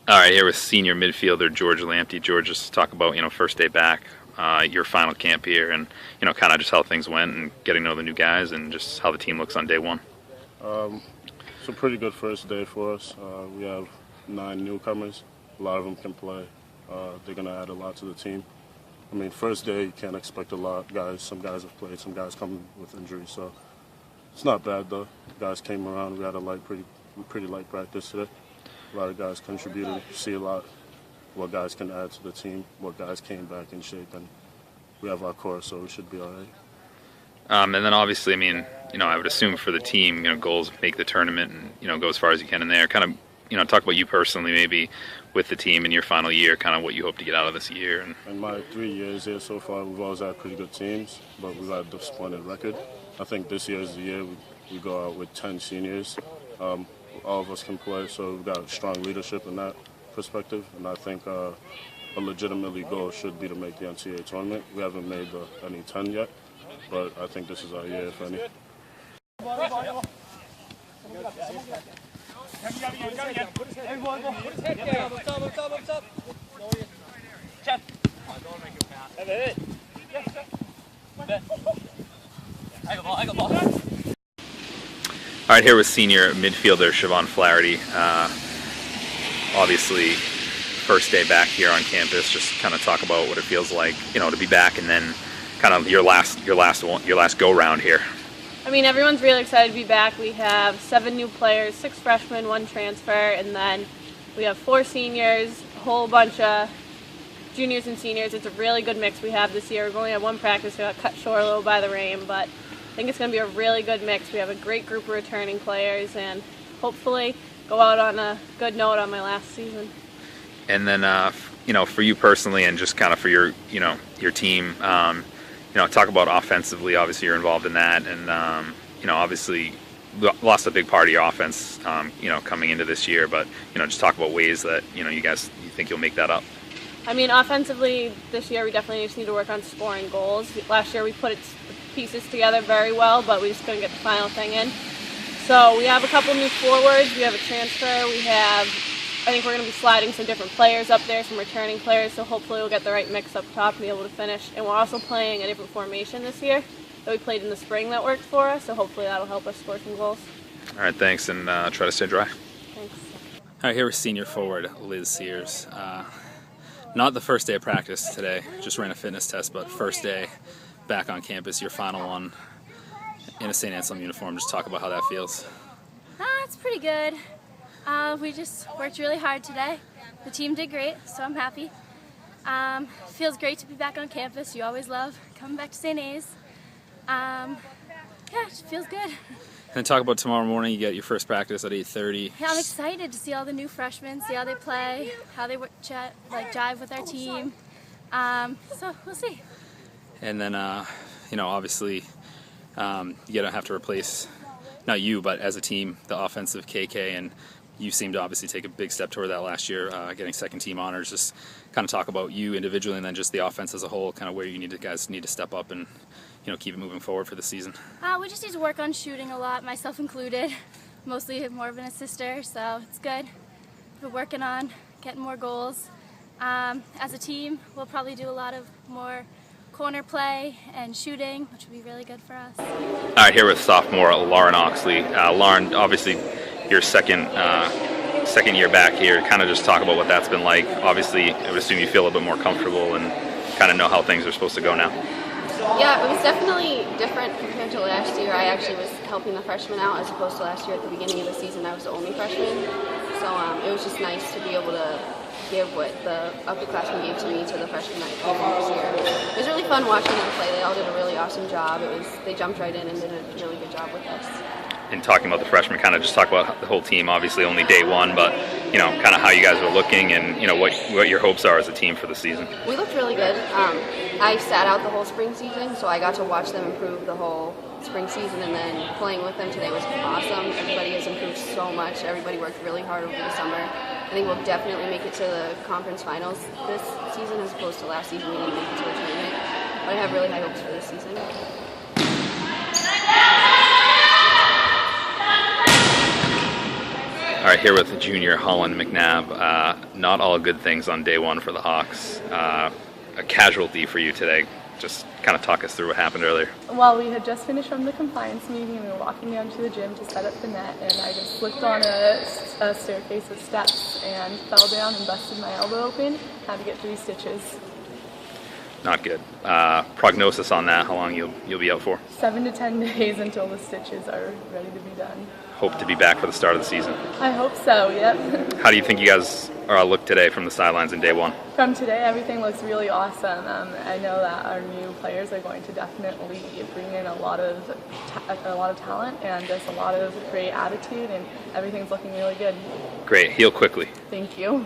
All right, here with senior midfielder George Lamptey. George, just talk about first day back, your final camp here, and kind of just how things went and getting to know the new guys and just how the team looks on day one. It's a pretty good first day for us. We have 9 newcomers. A lot of them can play. They're going to add a lot to the team. I mean, first day you can't expect a lot. Some guys have played. Some guys come with injuries, so it's not bad though. Guys came around. We had a pretty light practice today. A lot of guys contributed. You see a lot what guys can add to the team, what guys came back in shape, and we have our core, so we should be all right. And then obviously, I mean, I would assume for the team, goals make the tournament and, go as far as you can in there. Kind of, talk about you personally maybe with the team in your final year, kind of what you hope to get out of this year. And in my 3 years here so far, we've always had pretty good teams, but we've had a disappointed record. I think this year is the year we go out with 10 seniors. All of us can play, so we've got strong leadership in that perspective, and I think a legitimately goal should be to make the NCAA tournament. We haven't made any 10 yet, but I think this is our year, if any. all right, here with senior midfielder Siobhan Flaherty. Obviously, first day back here on campus. Just kind of talk about what it feels like, to be back, and then kind of your last go round here. I mean, everyone's really excited to be back. We have 7 new players, 6 freshmen, 1 transfer, and then we have 4 seniors, a whole bunch of juniors and seniors. It's a really good mix we have this year. We've only had 1 practice. We got cut short a little by the rain, but I think it's going to be a really good mix. We have a great group of returning players, and hopefully go out on a good note on my last season. And then, for you personally, and just kind of for your team, talk about offensively. Obviously, you're involved in that, and obviously lost a big part of your offense, coming into this year. But just talk about ways that you think you'll make that up. I mean, offensively this year we definitely just need to work on scoring goals. Last year we put the pieces together very well, but we just couldn't get the final thing in. So we have a couple new forwards. We have a transfer. I think we're going to be sliding some different players up there, some returning players, so hopefully we'll get the right mix up top and be able to finish. And we're also playing a different formation this year that we played in the spring that worked for us, so hopefully that'll help us score some goals. All right, thanks, and try to stay dry. Thanks. All right, here with senior forward Liz Sears. Not the first day of practice today, just ran a fitness test, but first day back on campus, your final one in a St. Anselm uniform. Just talk about how that feels. It's pretty good. We just worked really hard today. The team did great, so I'm happy. Feels great to be back on campus. You always love coming back to St. A's. It just feels good. And then talk about tomorrow morning. You get your first practice at 8:30. Yeah, I'm excited to see all the new freshmen, see how they play, how they jive with our team. So we'll see. And then, obviously, you're gonna have to replace, not you, but as a team, the offensive KK, and you seem to obviously take a big step toward that last year, getting second team honors. Just kind of talk about you individually, and then just the offense as a whole, kind of where guys need to step up and keep it moving forward for the season. We just need to work on shooting a lot, myself included. Mostly more of an assister, so it's good. We're working on getting more goals. As a team, we'll probably do a lot of more corner play and shooting, which will be really good for us. All right, here with sophomore Lauren Oxley. Lauren, obviously your second year back here. Kind of just talk about what that's been like. Obviously, I would assume you feel a bit more comfortable and kind of know how things are supposed to go now. Yeah, it was definitely different compared to last year. I actually was helping the freshmen out as opposed to last year at the beginning of the season. I was the only freshman. So it was just nice to be able to give what the upperclassmen gave to me to the freshmen that came in this year. It was really fun watching them play. They all did a really awesome job. They jumped right in and did a really good job with us. And talking about the freshmen, kind of just talk about the whole team. Obviously, only day one, but kind of how you guys are looking and what your hopes are as a team for the season. We looked really good. I sat out the whole spring season, so I got to watch them improve the whole spring season, and then playing with them today was awesome. Everybody has improved so much. Everybody worked really hard over the summer. I think we'll definitely make it to the conference finals this season as opposed to last season we didn't make it to a tournament. But I have really high hopes for this season. All right, right here with junior Holland McNabb. Not all good things on day one for the Hawks. A casualty for you today. Just kind of talk us through what happened earlier. Well, we had just finished from the compliance meeting and we were walking down to the gym to set up the net, and I just slipped on a staircase of steps and fell down and busted my elbow open. Had to get 3 stitches. Not good. Prognosis on that, how long you'll be out for? 7 to 10 days until the stitches are ready to be done. Hope to be back for the start of the season. I hope so, yep. How do you think you guys look today from the sidelines in day one? From today, everything looks really awesome. I know that our new players are going to definitely bring in a lot of talent and just a lot of great attitude, and everything's looking really good. Great. Heal quickly. Thank you.